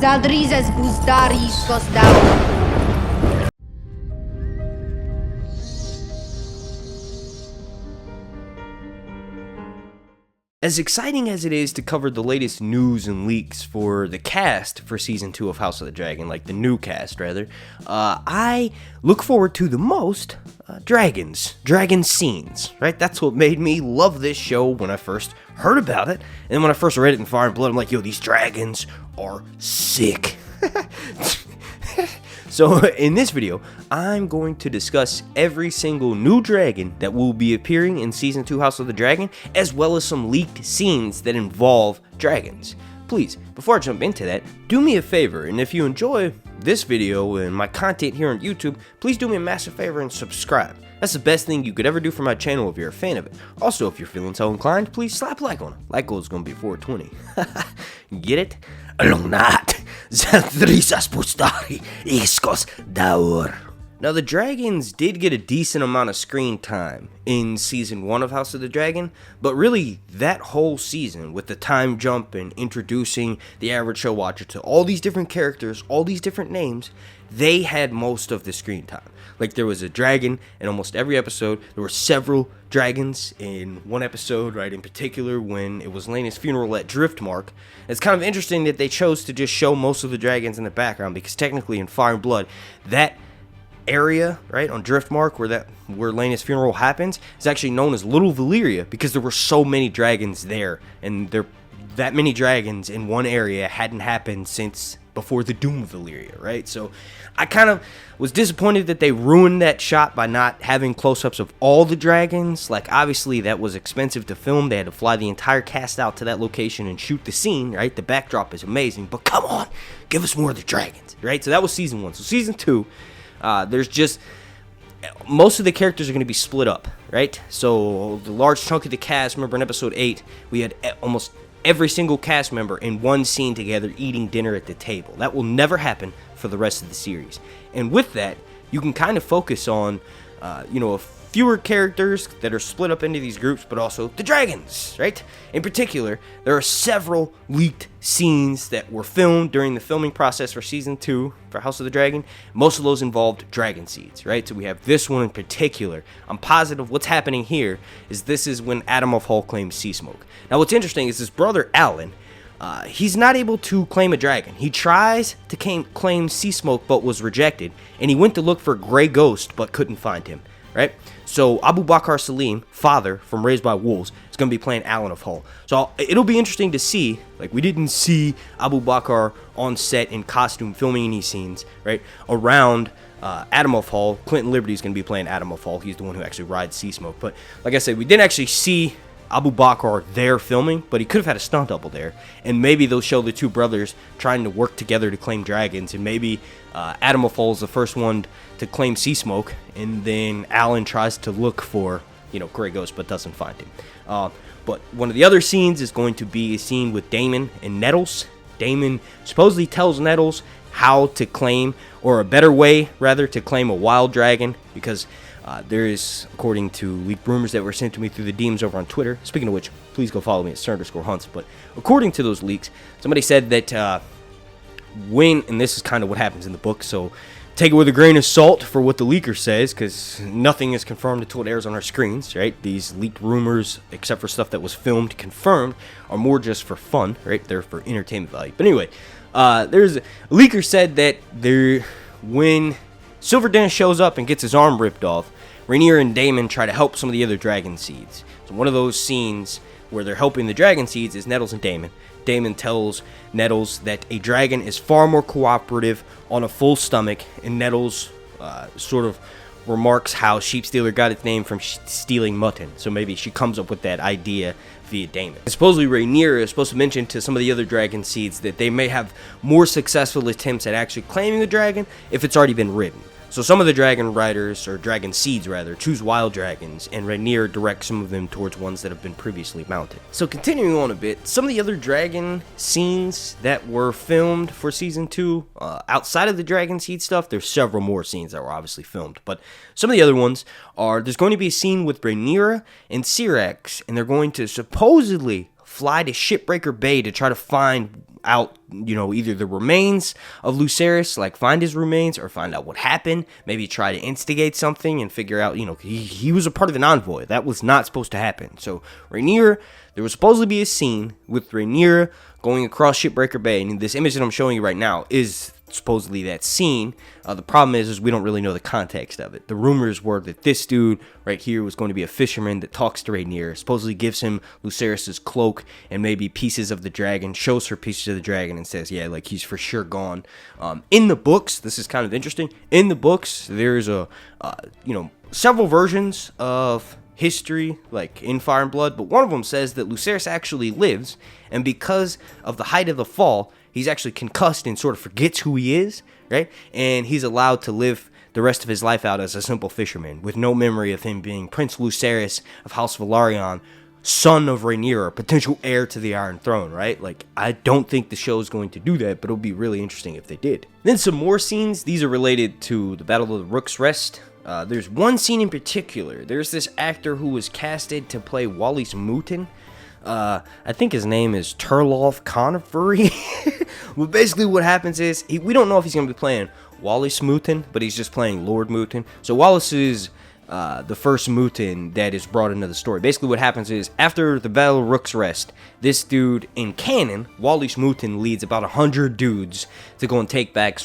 Zaldrizes buzdaris kosdau. As exciting as it is to cover the latest news and leaks for the cast for Season 2 of House of the Dragon, like the new cast, rather, I look forward to the most dragon scenes, right? That's what made me love this show when I first heard about it. And when I first read it in Fire and Blood, I'm like, yo, these dragons are sick. So in this video, I'm going to discuss every single new dragon that will be appearing in Season 2 House of the Dragon, as well as some leaked scenes that involve dragons. Please, before I jump into that, do me a favor, and if you enjoy this video and my content here on YouTube, please do me a massive favor and subscribe. That's the best thing you could ever do for my channel if you're a fan of it. Also, if you're feeling so inclined, please slap like on it. Like goal is going to be 420. Get it? Alonat. Now, the dragons did get a decent amount of screen time in Season 1 of House of the Dragon, but really, that whole season, with the time jump and introducing the average show watcher to all these different characters, all these different names, they had most of the screen time. Like, there was a dragon in almost every episode. There were several dragons in one episode, right, in particular when it was Rhaenyra's funeral at Driftmark. It's kind of interesting that they chose to just show most of the dragons in the background, because technically in Fire and Blood, that area, right, on Driftmark where Rhaenyra's funeral happens, is actually known as Little Valyria, because there were so many dragons there, and that many dragons in one area hadn't happened since before the Doom of Valyria, right? So I kind of was disappointed that they ruined that shot by not having close-ups of all the dragons. Like, obviously that was expensive to film. They had to fly the entire cast out to that location and shoot the scene, right? The backdrop is amazing, but come on, give us more of the dragons, right? So that was Season 1. So Season 2, there's just most of the characters are going to be split up, right? So the large chunk of the cast, remember in episode 8, we had almost every single cast member in one scene together eating dinner at the table. That will never happen for the rest of the series. And with that, you can kind of focus on, fewer characters that are split up into these groups, but also the dragons, right? In particular, there are several leaked scenes that were filmed during the filming process for Season 2 for House of the Dragon. Most of those involved dragon seeds, right? So we have this one in particular. I'm positive what's happening here is this is when Adam of Hull claims Sea Smoke. Now, what's interesting is his brother, Alan, he's not able to claim a dragon. He tries to claim Sea Smoke, but was rejected, and he went to look for Grey Ghost, but couldn't find him, right? So Abu Bakr Salim, father from Raised by Wolves, is going to be playing Alan of Hull. So it'll be interesting to see. Like, we didn't see Abu Bakr on set in costume filming any scenes, right? Around Adam of Hull. Clinton Liberty is going to be playing Adam of Hull. He's the one who actually rides Sea Smoke. But like I said, we didn't actually see Abu Bakr there filming, but he could have had a stunt double there. And maybe they'll show the two brothers trying to work together to claim dragons. And maybe Adam of Hull is the first one to claim Sea Smoke, and then Alan tries to look for, Grey Ghost, but doesn't find him. But one of the other scenes is going to be a scene with Daemon and Nettles. Daemon supposedly tells Nettles how to claim, or a better way, rather, to claim a wild dragon, because there is, according to leaked rumors that were sent to me through the DMs over on Twitter. Speaking of which, please go follow me at Sir_Hunts. But according to those leaks, somebody said that and this is kind of what happens in the book, so take it with a grain of salt for what the leaker says, because nothing is confirmed until it airs on our screens, right? These leaked rumors, except for stuff that was filmed, confirmed, are more just for fun, right? They're for entertainment value. But anyway, there's a leaker said that when Silverdance shows up and gets his arm ripped off, Rhaenyra and Daemon try to help some of the other dragon seeds. So one of those scenes where they're helping the dragon seeds is Nettles and Daemon. Daemon tells Nettles that a dragon is far more cooperative on a full stomach, and Nettles sort of remarks how Sheep Stealer got its name from stealing mutton. So maybe she comes up with that idea via Daemon. And supposedly Rhaenyra is supposed to mention to some of the other dragon seeds that they may have more successful attempts at actually claiming the dragon if it's already been ridden. So some of the dragon riders, or dragon seeds rather, choose wild dragons, and Rhaenyra directs some of them towards ones that have been previously mounted. So continuing on a bit, some of the other dragon scenes that were filmed for Season 2, outside of the dragon seed stuff, there's several more scenes that were obviously filmed, but some of the other ones are, there's going to be a scene with Rhaenyra and Syrax, and they're going to supposedly fly to Shipbreaker Bay to try to find out, either the remains of Lucerys, like find his remains, or find out what happened, maybe try to instigate something and figure out, he was a part of an envoy. That was not supposed to happen. So Rhaenyra, there was supposed to be a scene with Rhaenyra going across Shipbreaker Bay, and this image that I'm showing you right now is supposedly that scene. The problem is we don't really know the context of it. The rumors were that this dude right here was going to be a fisherman that talks to Rhaenyra, supposedly gives him Lucerys's cloak and maybe pieces of the dragon, shows her pieces of the dragon and says, yeah, like he's for sure gone. In the books, this is kind of interesting. In the books, there's several versions of history, like in Fire and Blood, but one of them says that Lucerys actually lives, and because of the height of the fall, he's actually concussed and sort of forgets who he is, right? And he's allowed to live the rest of his life out as a simple fisherman, with no memory of him being Prince Lucerys of House Velaryon, son of Rhaenyra, potential heir to the Iron Throne, right? Like, I don't think the show is going to do that, but it'll be really interesting if they did. Then some more scenes. These are related to the Battle of the Rook's Rest. There's one scene in particular. There's this actor who was casted to play Wallace Mooton. I think his name is Turlough Conifery. But basically what happens is, we don't know if he's going to be playing Wallace Mooton, but he's just playing Lord Mooton. So Wallace is the first Mooton that is brought into the story. Basically what happens is, after the Battle of Rook's Rest, this dude in canon, Wallace Mooton, leads about 100 dudes to go and take back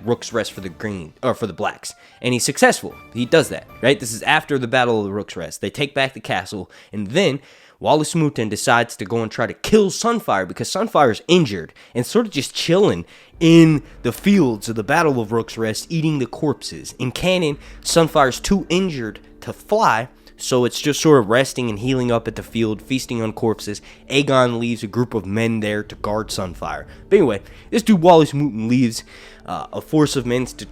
Rook's Rest for the Blacks, and he's successful. He does that, right? This is after the Battle of the Rook's Rest. They take back the castle, and then Wallace Mooton decides to go and try to kill Sunfire because Sunfire's injured and sort of just chilling in the fields of the Battle of Rook's Rest, eating the corpses. In canon, Sunfire's too injured to fly, so it's just sort of resting and healing up at the field, feasting on corpses. Aegon leaves a group of men there to guard Sunfire. But anyway, this dude Wallace Mooton leaves a force of men to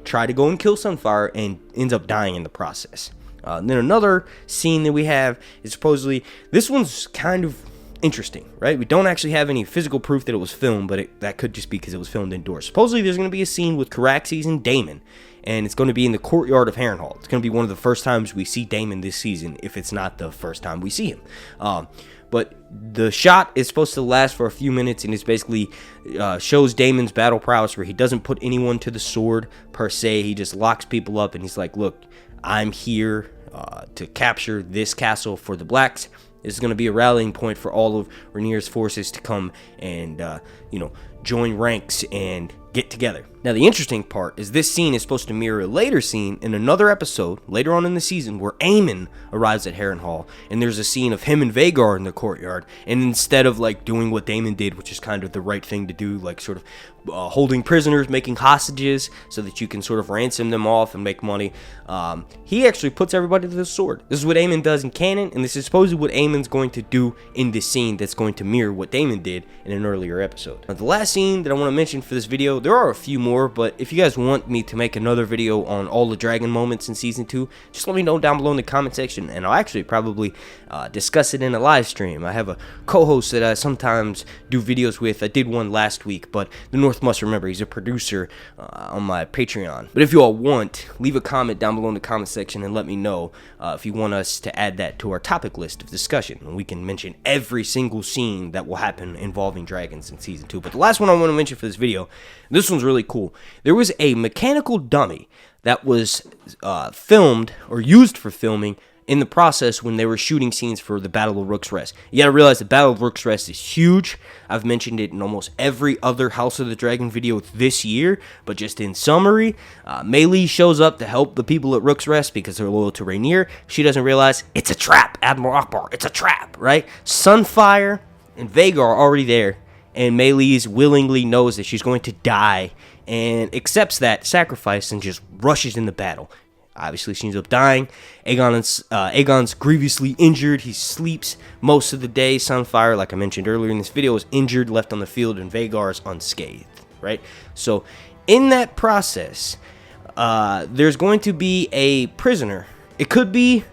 try to go and kill Sunfire and ends up dying in the process. Then another scene that we have is supposedly, this one's kind of interesting, right? We don't actually have any physical proof that it was filmed, but that could just be because it was filmed indoors. Supposedly there's going to be a scene with Caraxes and Daemon, and it's going to be in the courtyard of Harrenhal. It's going to be one of the first times we see Daemon this season, if it's not the first time we see him. But the shot is supposed to last for a few minutes, and it's basically shows Daemon's battle prowess, where he doesn't put anyone to the sword per se. He just locks people up, and he's like, look, I'm here to capture this castle for the Blacks. This is going to be a rallying point for all of Rhaenyra's forces to come and, join ranks and get together. Now, the interesting part is this scene is supposed to mirror a later scene in another episode later on in the season where Aemon arrives at Harrenhal, and there's a scene of him and Vhagar in the courtyard, and instead of like doing what Daemon did, which is kind of the right thing to do, like sort of holding prisoners, making hostages so that you can sort of ransom them off and make money, he actually puts everybody to the sword. This is what Aemon does in canon, and this is supposedly what Aemon's going to do in this scene that's going to mirror what Daemon did in an earlier episode. Now, the last scene that I want to mention for this video, there are a few more, but if you guys want me to make another video on all the dragon moments in season 2, just let me know down below in the comment section, and I'll actually probably discuss it in a live stream. I have a co-host that I sometimes do videos with. I did one last week, but the North must remember, he's a producer on my Patreon. But if you all want, leave a comment down below in the comment section and let me know if you want us to add that to our topic list of discussion, and we can mention every single scene that will happen involving dragons in season 2. But the last one I want to mention for this video, this one's really cool. There was a mechanical dummy that was filmed or used for filming in the process when they were shooting scenes for the Battle of Rook's Rest. You gotta realize the Battle of Rook's Rest is huge. I've mentioned it in almost every other House of the Dragon video this year, but just in summary, Melanie shows up to help the people at Rook's Rest because they're loyal to Rhaenyra. She doesn't realize it's a trap, Admiral Ablar, it's a trap, right? Sunfire and Vhagar are already there, and Melanie willingly knows that she's going to die and accepts that sacrifice and just rushes into battle. Obviously, she ends up dying. Aegon's grievously injured. He sleeps most of the day. Sunfire, like I mentioned earlier in this video, is injured, left on the field, and Vhagar is unscathed, right? So, in that process, there's going to be a prisoner. It could be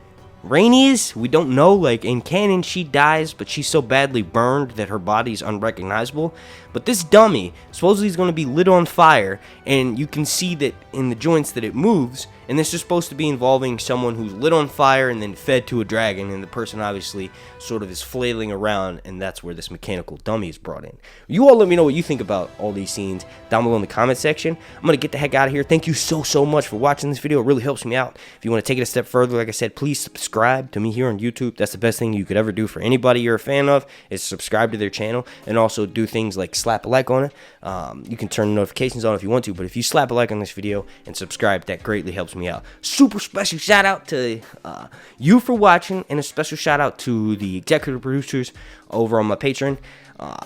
Rhaenys, we don't know. Like, in canon, she dies, but she's so badly burned that her body's unrecognizable. But this dummy supposedly is going to be lit on fire, and you can see that in the joints that it moves, And this is supposed to be involving someone who's lit on fire and then fed to a dragon, and the person obviously sort of is flailing around, and that's where this mechanical dummy is brought in. You all let me know what you think about all these scenes down below in the comment section. I'm going to get the heck out of here. Thank you so much for watching this video. It really helps me out. If you want to take it a step further, like I said, please subscribe to me here on YouTube. That's the best thing you could ever do for anybody you're a fan of, is subscribe to their channel, and also do things like slap a like on it. You can turn notifications on if you want to, but if you slap a like on this video and subscribe, that greatly helps me out. Super special shout out to you for watching, and a special shout out to the executive producers over on my Patreon.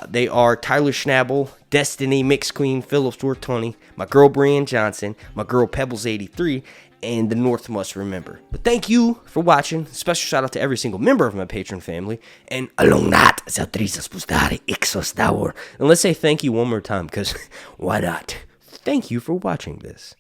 They are Tyler Schnabel, Destiny Mix Queen, Phillips 420, my girl Breanne Johnson, my girl Pebbles 83, and the North Must Remember. But thank you for watching. Special shout out to every single member of my Patreon family. And along that, and let's say thank you one more time, because why not? Thank you for watching this.